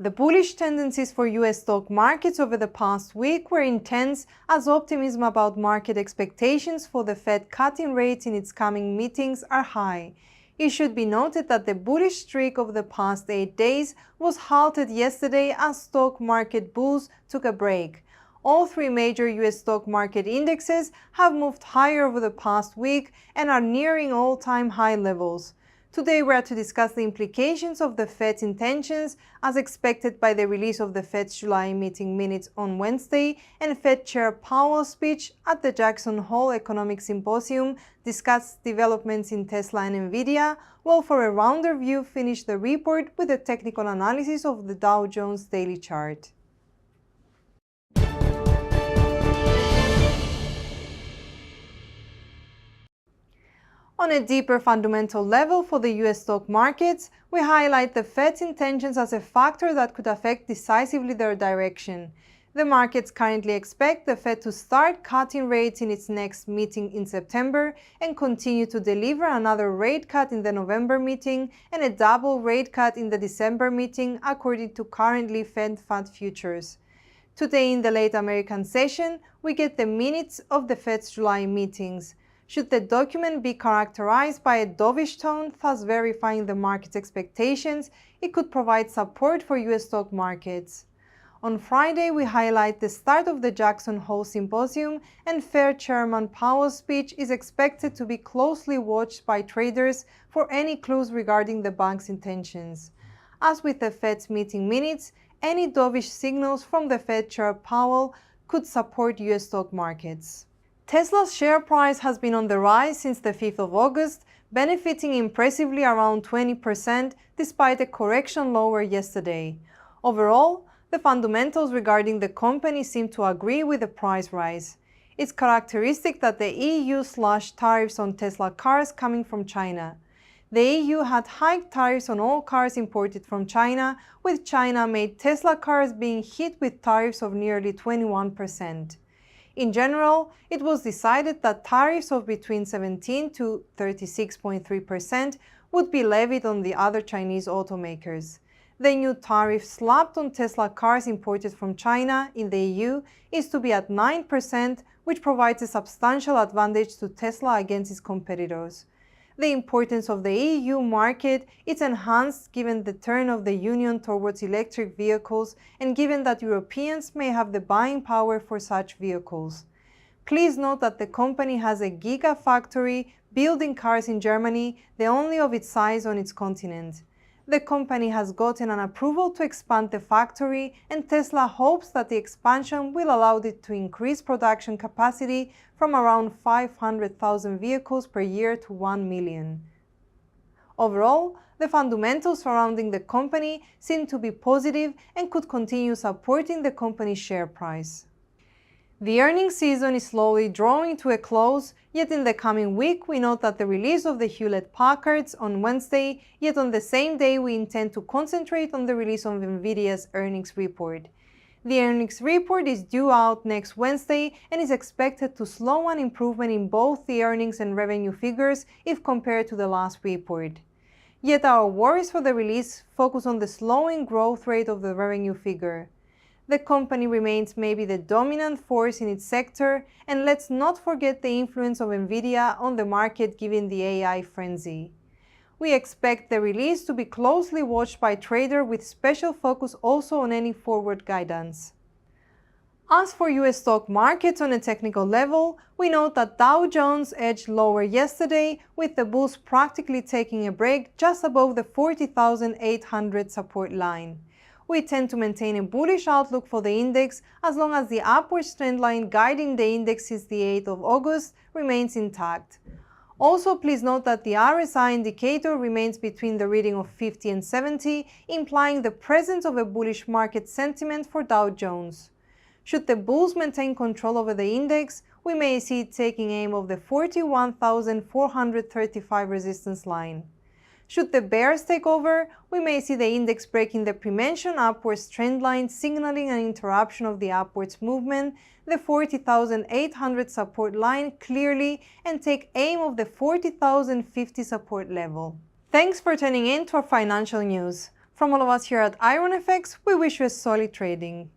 The bullish tendencies for US stock markets over the past week were intense as optimism about market expectations for the Fed cutting rates in its coming meetings are high. It should be noted that the bullish streak of the past 8 days was halted yesterday as stock market bulls took a break. All three major US stock market indexes have moved higher over the past week and are nearing all-time high levels. Today we are to discuss the implications of the Fed's intentions as expected by the release of the Fed's July meeting minutes on Wednesday and Fed Chair Powell's speech at the Jackson Hole Symposium, discuss developments in Tesla and NVIDIA, while for a rounder view finish the report with a technical analysis of the Dow Jones daily chart. On a deeper fundamental level for the US stock markets, we highlight the Fed's intentions as a factor that could affect decisively their direction. The markets currently expect the Fed to start cutting rates in its next meeting in September and continue to deliver another rate cut in the November meeting and a double rate cut in the December meeting, according to currently Fed Fund futures. Today in the late American session, we get the minutes of the Fed's July meetings. Should the document be characterized by a dovish tone, thus verifying the market's expectations, it could provide support for US stock markets. On Friday, we highlight the start of the Jackson Hole Symposium, and Fed Chairman Powell's speech is expected to be closely watched by traders for any clues regarding the bank's intentions. As with the Fed's meeting minutes, any dovish signals from the Fed Chair Powell could support US stock markets. Tesla's share price has been on the rise since the 5th of August, benefiting impressively around 20% despite a correction lower yesterday. Overall, the fundamentals regarding the company seem to agree with the price rise. It's characteristic that the EU slashed tariffs on Tesla cars coming from China. The EU had hiked tariffs on all cars imported from China, with China-made Tesla cars being hit with tariffs of nearly 21%. In general, it was decided that tariffs of between 17 to 36.3% would be levied on the other Chinese automakers. The new tariff slapped on Tesla cars imported from China in the EU is to be at 9%, which provides a substantial advantage to Tesla against its competitors. The importance of the EU market is enhanced given the turn of the Union towards electric vehicles and given that Europeans may have the buying power for such vehicles. Please note that the company has a gigafactory building cars in Germany, the only of its size on its continent. The company has gotten an approval to expand the factory, and Tesla hopes that the expansion will allow it to increase production capacity from around 500,000 vehicles per year to 1 million. Overall, the fundamentals surrounding the company seem to be positive and could continue supporting the company's share price. The earnings season is slowly drawing to a close, yet in the coming week we note that the release of the Hewlett-Packards on Wednesday, yet on the same day we intend to concentrate on the release of NVIDIA's earnings report. The earnings report is due out next Wednesday and is expected to slow an improvement in both the earnings and revenue figures if compared to the last report. Yet our worries for the release focus on the slowing growth rate of the revenue figure. The company remains maybe the dominant force in its sector, and let's not forget the influence of NVIDIA on the market given the AI frenzy. We expect the release to be closely watched by traders with special focus also on any forward guidance. As for US stock markets on a technical level, we note that Dow Jones edged lower yesterday, with the bulls practically taking a break just above the 40,800 support line. We tend to maintain a bullish outlook for the index as long as the upward trend line guiding the index since the 8th of August remains intact. Also, please note that the RSI indicator remains between the reading of 50 and 70, implying the presence of a bullish market sentiment for Dow Jones. Should the bulls maintain control over the index, we may see it taking aim of the 41,435 resistance line. Should the bears take over, we may see the index breaking the pre-mentioned upwards trend line, signaling an interruption of the upwards movement, the 40,800 support line clearly, and take aim of the 40,050 support level. Thanks for tuning in to our financial news. From all of us here at Iron FX, we wish you a solid trading.